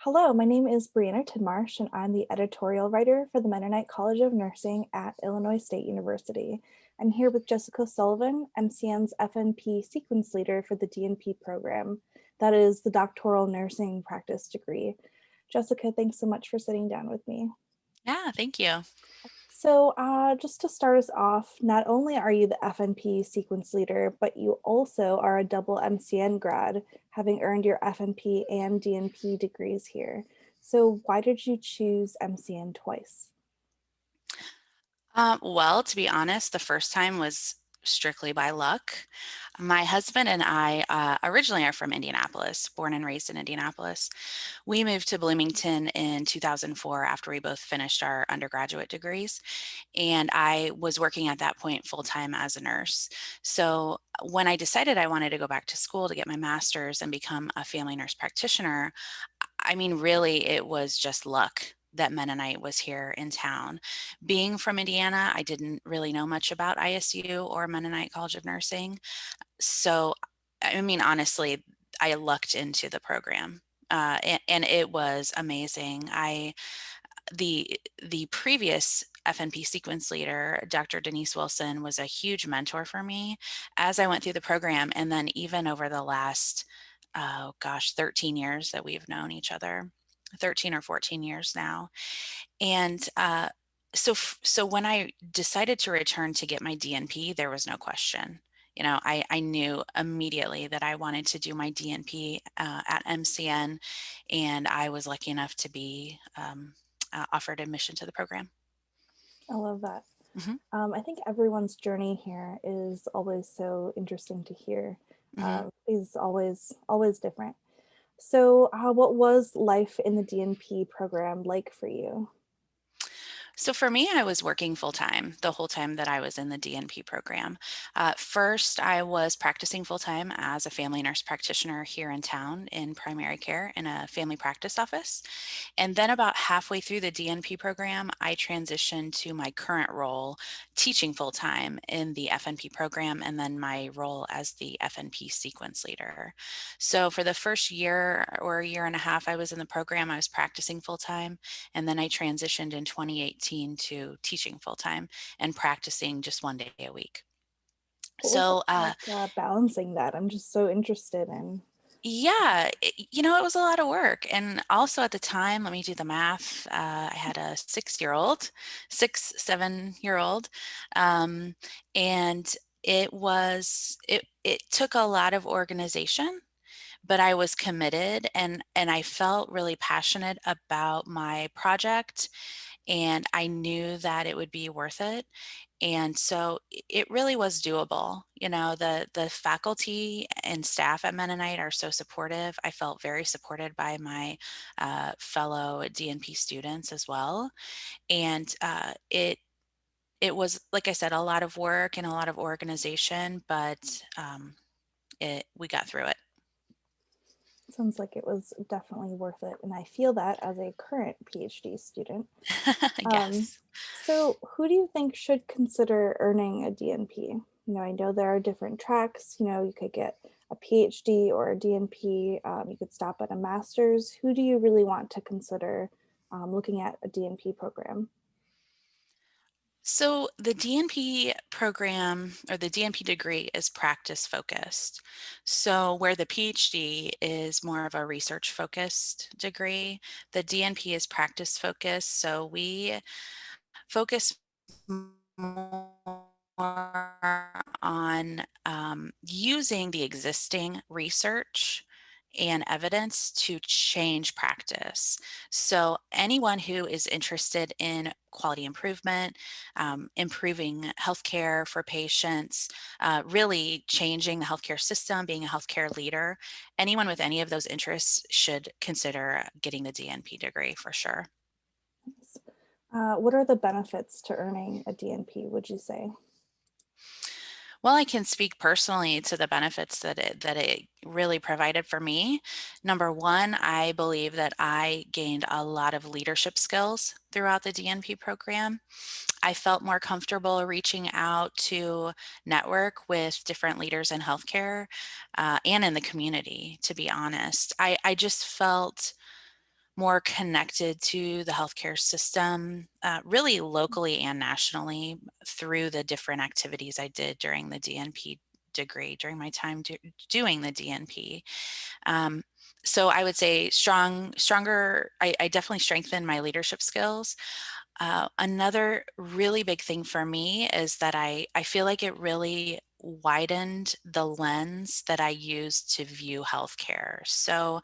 Hello, my name is Brianna Tidmarsh, and I'm the editorial writer for the Mennonite College of Nursing at Illinois State University. I'm here with Jessica Sullivan, MCN's FNP sequence leader for the DNP program. That is the doctoral nursing practice degree. Jessica, thanks so much for sitting down with me. Yeah, thank you. So just to start us off, not only are you the FNP sequence leader, but you also are a double MCN grad, having earned your FNP and DNP degrees here. So why did you choose MCN twice? Well, to be honest, the first time was strictly by luck. My husband and I originally are from Indianapolis, born and raised in Indianapolis. We moved to Bloomington in 2004 after we both finished our undergraduate degrees. And I was working at that point full time as a nurse. So when I decided I wanted to go back to school to get my master's and become a family nurse practitioner, I mean, really, it was just luck that Mennonite was here in town. Being from Indiana, I didn't really know much about ISU or Mennonite College of Nursing. So, I mean, honestly, I lucked into the program. And it was amazing. The previous FNP sequence leader, Dr. Denise Wilson, was a huge mentor for me as I went through the program, and then even over the last, oh gosh, 13 years that we've known each other, 13 or 14 years now. And so when I decided to return to get my DNP, there was no question. You know, I knew immediately that I wanted to do my DNP at MCN, and I was lucky enough to be offered admission to the program. I love that. Hmm. I think everyone's journey here is always so interesting to hear. Hmm. Is always different. So, what was life in the DNP program like for you? So for me, I was working full time the whole time that I was in the DNP program. First, I was practicing full time as a family nurse practitioner here in town in primary care in a family practice office. And then about halfway through the DNP program, I transitioned to my current role teaching full time in the FNP program and then my role as the FNP sequence leader. So for the first year or a year and a half I was in the program, I was practicing full time. And then I transitioned in 2018 to teaching full time and practicing just 1 day a week. What was it So, like balancing that? I'm just so interested in. yeah, it was a lot of work. And also at the time, let me do the math. I had a 6-year-old, 7-year-old. Um, and it took a lot of organization, but I was committed and I felt really passionate about my project, and I knew that it would be worth it. And so it really was doable. You know, the faculty and staff at Mennonite are so supportive. I felt very supported by my fellow DNP students as well. And it was, like I said, a lot of work and a lot of organization, but we got through it. Sounds like it was definitely worth it, and I feel that as a current PhD student. Um, Yes. so, who do you think should consider earning a DNP? I know there are different tracks. You could get a PhD or a DNP. You could stop at a master's. Who do you really want to consider looking at a DNP program? So the DNP program or the DNP degree is practice focused. So where the PhD is more of a research focused degree, the DNP is practice focused. So we focus more on using the existing research and evidence to change practice. So, anyone who is interested in quality improvement, improving healthcare for patients, really changing the healthcare system, being a healthcare leader, anyone with any of those interests should consider getting the DNP degree for sure. What are the benefits to earning a DNP, would you say? Well, I can speak personally to the benefits that it really provided for me. Number one, I believe that I gained a lot of leadership skills throughout the DNP program. I felt more comfortable reaching out to network with different leaders in healthcare and in the community, to be honest. I just felt more connected to the healthcare system, really locally and nationally through the different activities I did during the DNP degree, during my time doing the DNP. Um, so I would say stronger, I definitely strengthened my leadership skills. Another really big thing for me is that I feel like it really widened the lens that I use to view healthcare. So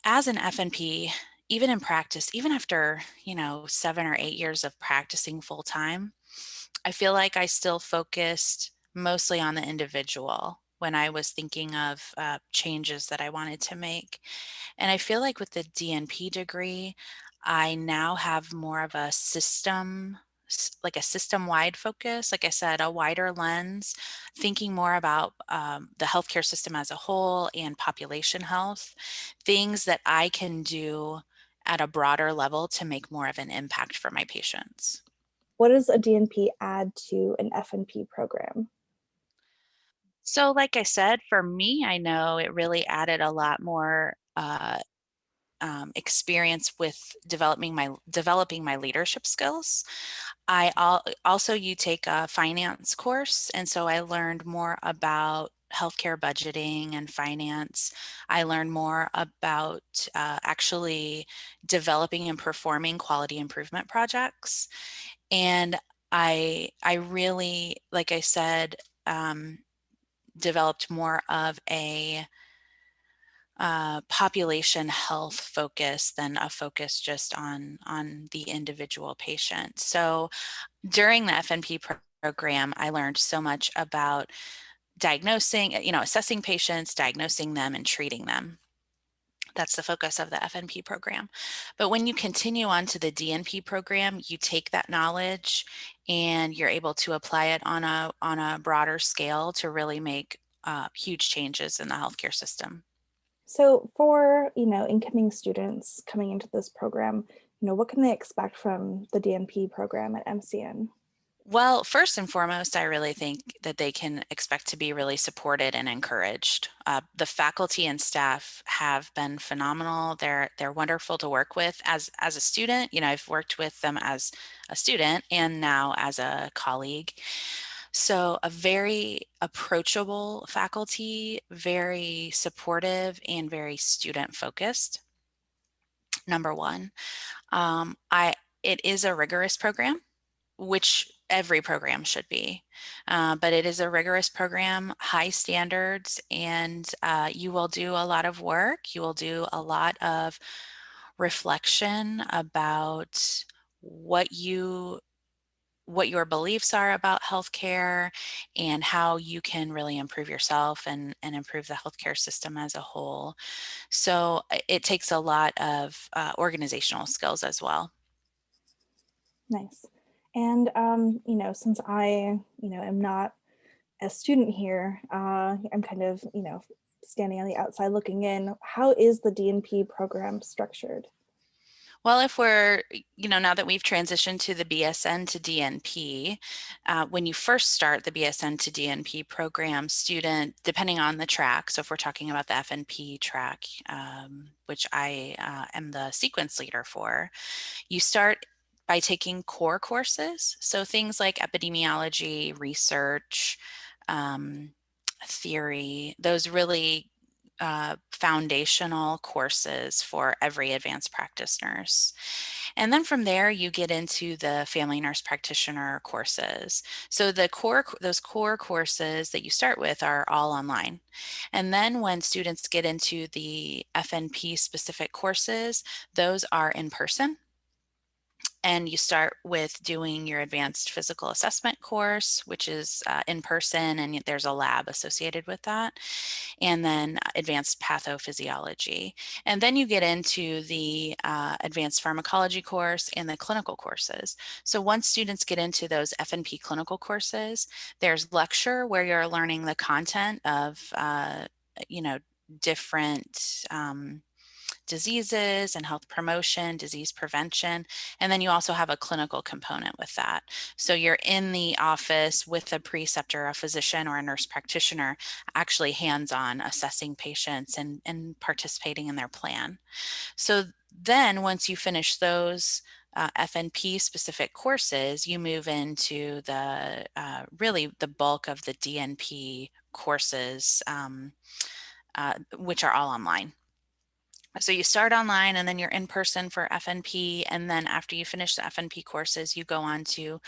as an FNP, even in practice, even after, 7 or 8 years of practicing full time, I feel like I still focused mostly on the individual when I was thinking of changes that I wanted to make. And I feel like with the DNP degree, I now have more of a like a system-wide focus. Like I said, a wider lens, thinking more about the healthcare system as a whole and population health, things that I can do at a broader level to make more of an impact for my patients. What does a DNP add to an FNP program? So, like I said, for me, I know it really added a lot more experience with developing my leadership skills. Also you take a finance course, and so I learned more about healthcare budgeting and finance. I learned more about actually developing and performing quality improvement projects, and I really, like I said, developed more of a population health focus than a focus just on the individual patient. So during the FNP program, I learned so much about diagnosing, assessing patients, diagnosing them, and treating them. That's the focus of the FNP program. But when you continue on to the DNP program, you take that knowledge and you're able to apply it on a broader scale to really make huge changes in the healthcare system. So for, incoming students coming into this program, what can they expect from the DNP program at MCN? Well, first and foremost, I really think that they can expect to be really supported and encouraged. The faculty and staff have been phenomenal. They're wonderful to work with. As a student, I've worked with them as a student and now as a colleague. So a very approachable faculty, very supportive, and very student focused. Number one, I it is a rigorous program, which every program should be. But it is a rigorous program, high standards, and you will do a lot of work. You will do a lot of reflection about what you what your beliefs are about healthcare and how you can really improve yourself and improve the healthcare system as a whole. So it takes a lot of organizational skills as well. Nice. And, since I, am not a student here, I'm kind of, standing on the outside looking in. How is the DNP program structured? Well, if we're, now that we've transitioned to the BSN to DNP, when you first start the BSN to DNP program, student, depending on the track, so if we're talking about the FNP track, which I am the sequence leader for, you start by taking core courses. So things like epidemiology, research, um, theory, those really foundational courses for every advanced practice nurse. And then from there, you get into the family nurse practitioner courses. So those core courses that you start with are all online. And then when students get into the FNP specific courses, those are in person. And you start with doing your advanced physical assessment course, which is in person, and there's a lab associated with that, and then advanced pathophysiology. And then you get into the advanced pharmacology course and the clinical courses. So once students get into those FNP clinical courses, there's lecture where you're learning the content of, you know, different diseases and health promotion, disease prevention. And then you also have a clinical component with that. So you're in the office with a preceptor, a physician, or a nurse practitioner, actually hands on assessing patients and participating in their plan. So Then once you finish those FNP specific courses, you move into the really the bulk of the DNP courses, which are all online. So you start online and then you're in person for FNP. And then after you finish the FNP courses, you go on to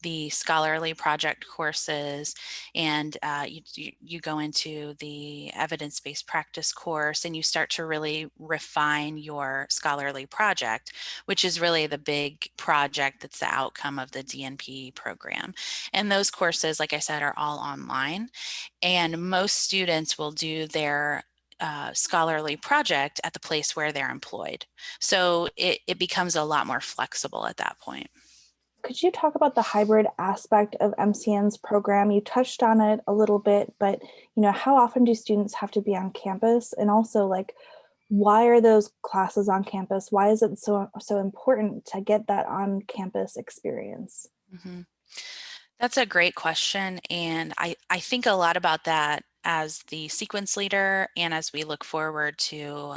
the scholarly project courses, and you go into the evidence-based practice course, and you start to really refine your scholarly project, which is really the big project that's the outcome of the DNP program. And those courses, like I said, are all online. And most students will do their scholarly project at the place where they're employed. So it becomes a lot more flexible at that point. Could you talk about the hybrid aspect of MCN's program? You touched on it a little bit, but how often do students have to be on campus? And also, like, why are those classes on campus? Why is it so important to get that on campus experience? Mm-hmm. That's a great question. And I think a lot about that as the sequence leader and as we look forward to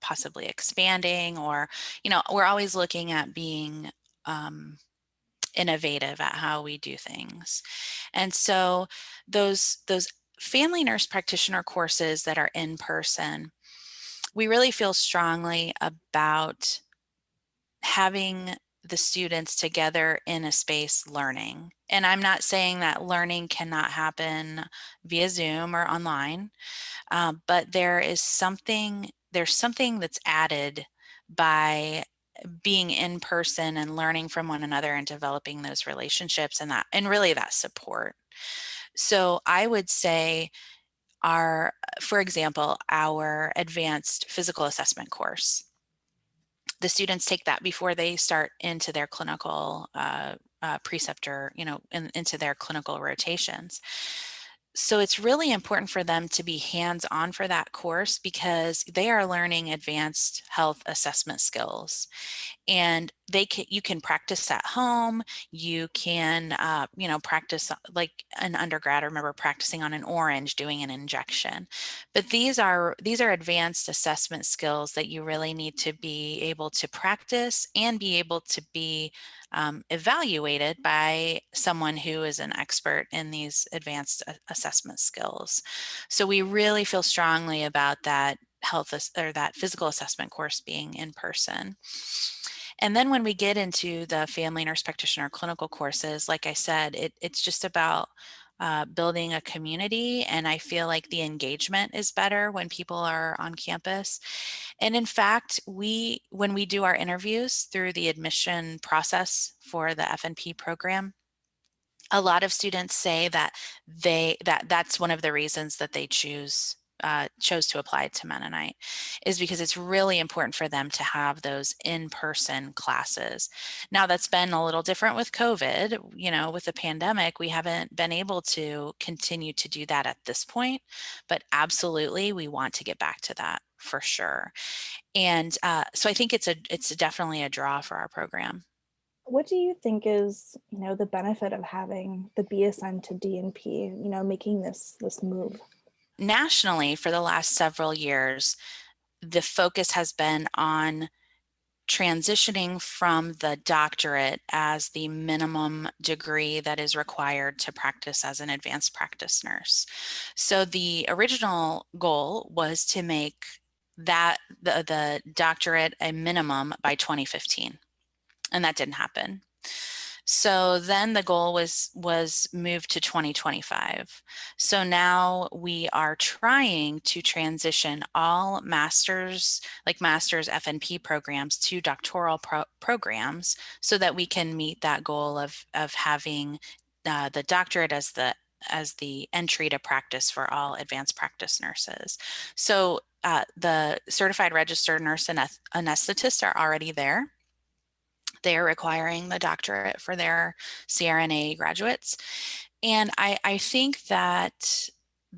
possibly expanding, or, we're always looking at being innovative at how we do things. And so those family nurse practitioner courses that are in person, we really feel strongly about having the students together in a space learning. And I'm not saying that learning cannot happen via Zoom or online, but there's something that's added by being in person and learning from one another and developing those relationships and really that support. So I would say for example, our advanced physical assessment course, the students take that before they start into their clinical preceptor, into their clinical rotations. So it's really important for them to be hands-on for that course because they are learning advanced health assessment skills, and you can practice at home. You can practice like an undergrad. I remember practicing on an orange doing an injection, but these are advanced assessment skills that you really need to be able to practice and be able to be evaluated by someone who is an expert in these advanced assessment skills. So we really feel strongly about that or that physical assessment course being in person. And then when we get into the family nurse practitioner clinical courses, like I said, it's just about building a community. And I feel like the engagement is better when people are on campus. And in fact, when we do our interviews through the admission process for the FNP program, a lot of students say that that's one of the reasons that they chose to apply to Mennonite, is because it's really important for them to have those in-person classes. Now that's been a little different with COVID, with the pandemic. We haven't been able to continue to do that at this point, but absolutely we want to get back to that for sure. And so I think it's definitely a draw for our program. What do you think is, the benefit of having the BSN to DNP, making this move? Nationally, for the last several years, the focus has been on transitioning from the doctorate as the minimum degree that is required to practice as an advanced practice nurse. So the original goal was to make the doctorate a minimum by 2015, and that didn't happen. So then the goal was moved to 2025. So now we are trying to transition all master's FNP programs to doctoral programs so that we can meet that goal of having the doctorate as the entry to practice for all advanced practice nurses. So the certified registered nurse and anesthetists are already there. They are requiring the doctorate for their CRNA graduates. And I think that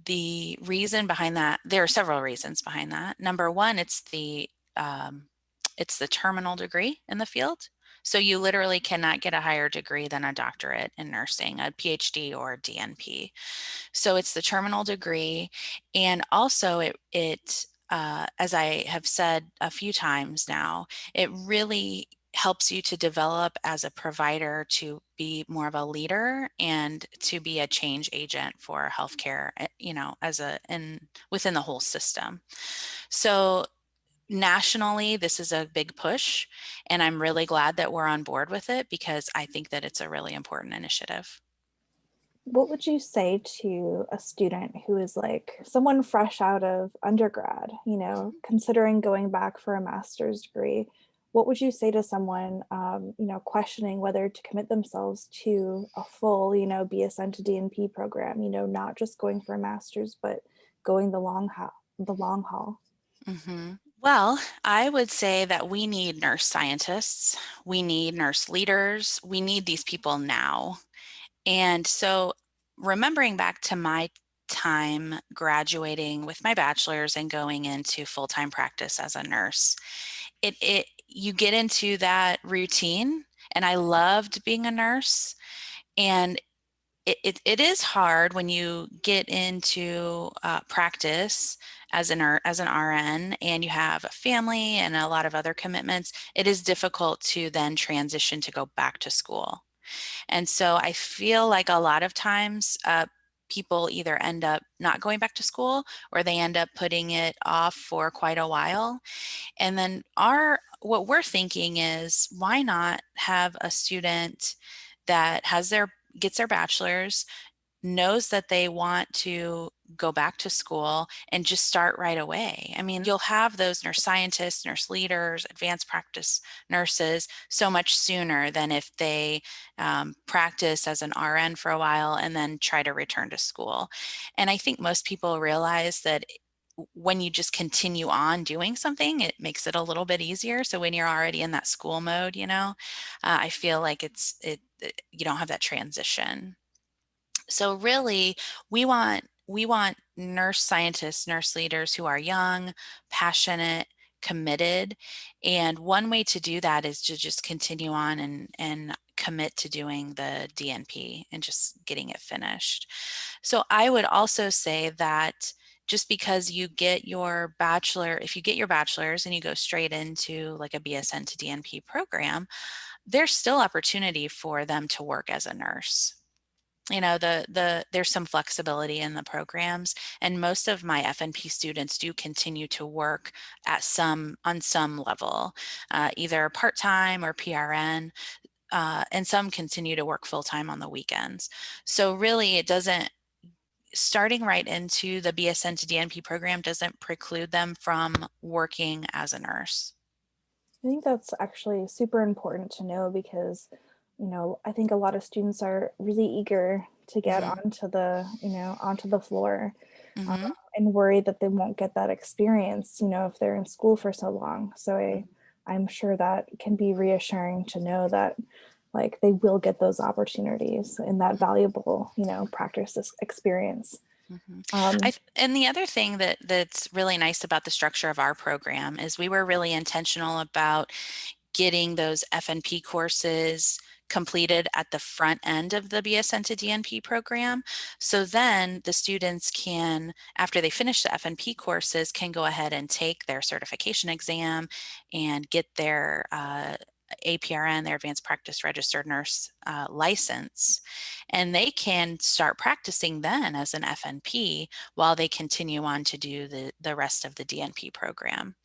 the reason behind that, there are several reasons behind that. Number one, it's the terminal degree in the field. So you literally cannot get a higher degree than a doctorate in nursing, a PhD or DNP. So it's the terminal degree, and also it as I have said a few times now, it really helps you to develop as a provider to be more of a leader and to be a change agent for healthcare, as within the whole system. So nationally, this is a big push, and I'm really glad that we're on board with it because I think that it's a really important initiative. What would you say to a student who is like someone fresh out of undergrad, considering going back for a master's degree? What would you say to someone, questioning whether to commit themselves to a full, BSN to DNP program, not just going for a master's, but going the long haul? Well, I would say that we need nurse scientists, we need nurse leaders, we need these people now. And so, remembering back to my time graduating with my bachelor's and going into full-time practice as a nurse, it you get into that routine, and I loved being a nurse. And it is hard when you get into practice as an RN and you have a family and a lot of other commitments. It is difficult to then transition to go back to school. And so I feel like a lot of times people either end up not going back to school or they end up putting it off for quite a while. And then what we're thinking is, why not have a student that gets their bachelor's, knows that they want to go back to school and just start right away. I mean, you'll have those nurse scientists, nurse leaders, advanced practice nurses so much sooner than if they practice as an RN for a while and then try to return to school. And I think most people realize that when you just continue on doing something, it makes it a little bit easier. So when you're already in that school mode, I feel like you don't have that transition. So really, we want nurse scientists, nurse leaders who are young, passionate, committed. And one way to do that is to just continue on and commit to doing the DNP and just getting it finished. So I would also say that just because you get your bachelor, if you get your bachelor's and you go straight into like a BSN to DNP program, there's still opportunity for them to work as a nurse. There's some flexibility in the programs, and most of my FNP students do continue to work on some level, either part-time or PRN, and some continue to work full-time on the weekends. So really, it doesn't starting right into the BSN to DNP program doesn't preclude them from working as a nurse. I think that's actually super important to know because, I think a lot of students are really eager to get Hmm. onto the floor, uh, Hmm. and worry that they won't get that experience, if they're in school for so long. So I'm sure that can be reassuring to know that like they will get those opportunities and that valuable, practice experience. Mhm. Um, And the other thing that's really nice about the structure of our program is we were really intentional about getting those FNP courses completed at the front end of the BSN to DNP program. So then the students can, after they finish the FNP courses, can go ahead and take their certification exam and get their APRN, their Advanced Practice Registered Nurse license. And they can start practicing then as an FNP while they continue on to do the rest of the DNP program.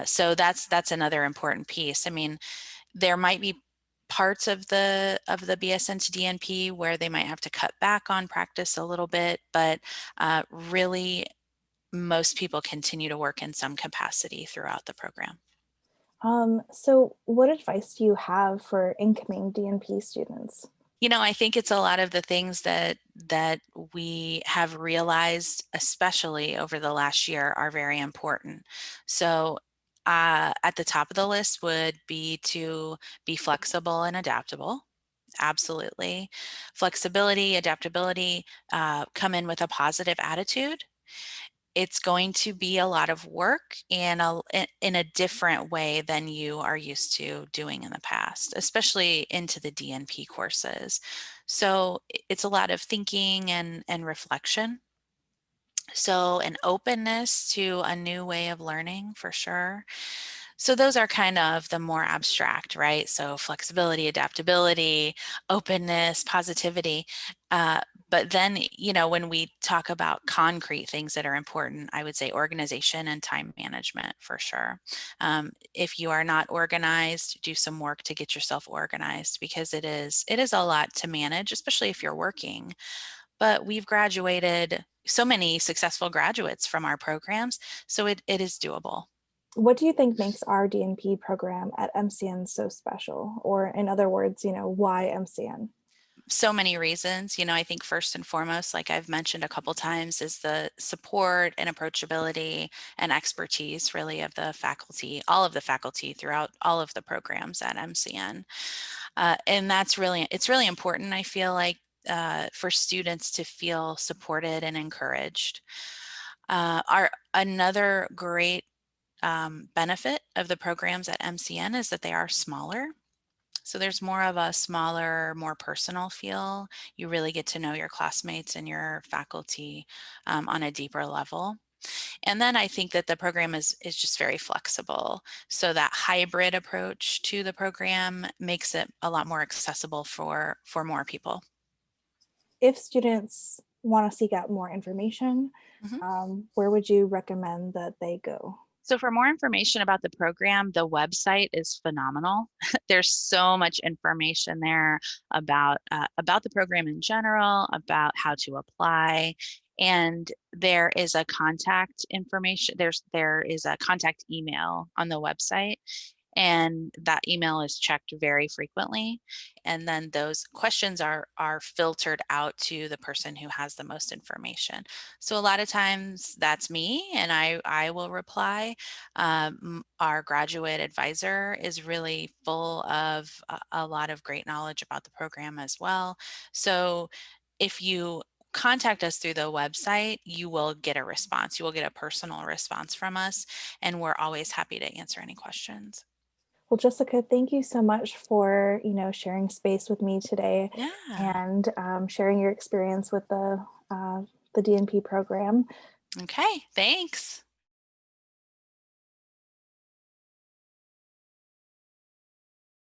So that's another important piece. I mean, there might be parts of the BSN to DNP where they might have to cut back on practice a little bit, but really most people continue to work in some capacity throughout the program. so what advice do you have for incoming DNP students? I think it's a lot of the things that we have realized, especially over the last year, are very important. So, at the top of the list would be to be flexible and adaptable. Absolutely. Flexibility, adaptability, come in with a positive attitude. It's going to be a lot of work and in a different way than you are used to doing in the past, especially into the DNP courses. So it's a lot of thinking and reflection. So an openness to a new way of learning for sure. So those are kind of the more abstract, right? So flexibility, adaptability, openness, positivity. Uh, but then, when we talk about concrete things that are important, I would say organization and time management for sure. If you are not organized, do some work to get yourself organized because it is a lot to manage, especially if you're working. But we've graduated so many successful graduates from our programs, so it is doable. What do you think makes our DNP program at MCN so special? Or in other words, why MCN? So many reasons. I think first and foremost, like I've mentioned a couple times, is the support and approachability and expertise really of the faculty, all of the faculty throughout all of the programs at MCN. And it's really important, I feel like, for students to feel supported and encouraged. Our Another great benefit of the programs at MCN is that they are smaller. So there's more of a smaller, more personal feel. You really get to know your classmates and your faculty on a deeper level. And then I think that the program is just very flexible. So that hybrid approach to the program makes it a lot more accessible for more people. If students want to seek out more information, Mhm. where would you recommend that they go? So for more information about the program, the website is phenomenal. There's so much information there about the program in general, about how to apply, and there is a contact information. There is a contact email on the website, and that email is checked very frequently, and then those questions are filtered out to the person who has the most information. So a lot of times that's me, and I will reply. Our graduate advisor is really full of a lot of great knowledge about the program as well. So if you contact us through the website, you will get a response. You will get a personal response from us, and we're always happy to answer any questions. Well, Jessica, thank you so much for sharing space with me today Yeah. and sharing your experience with the DNP program. Okay. Thanks.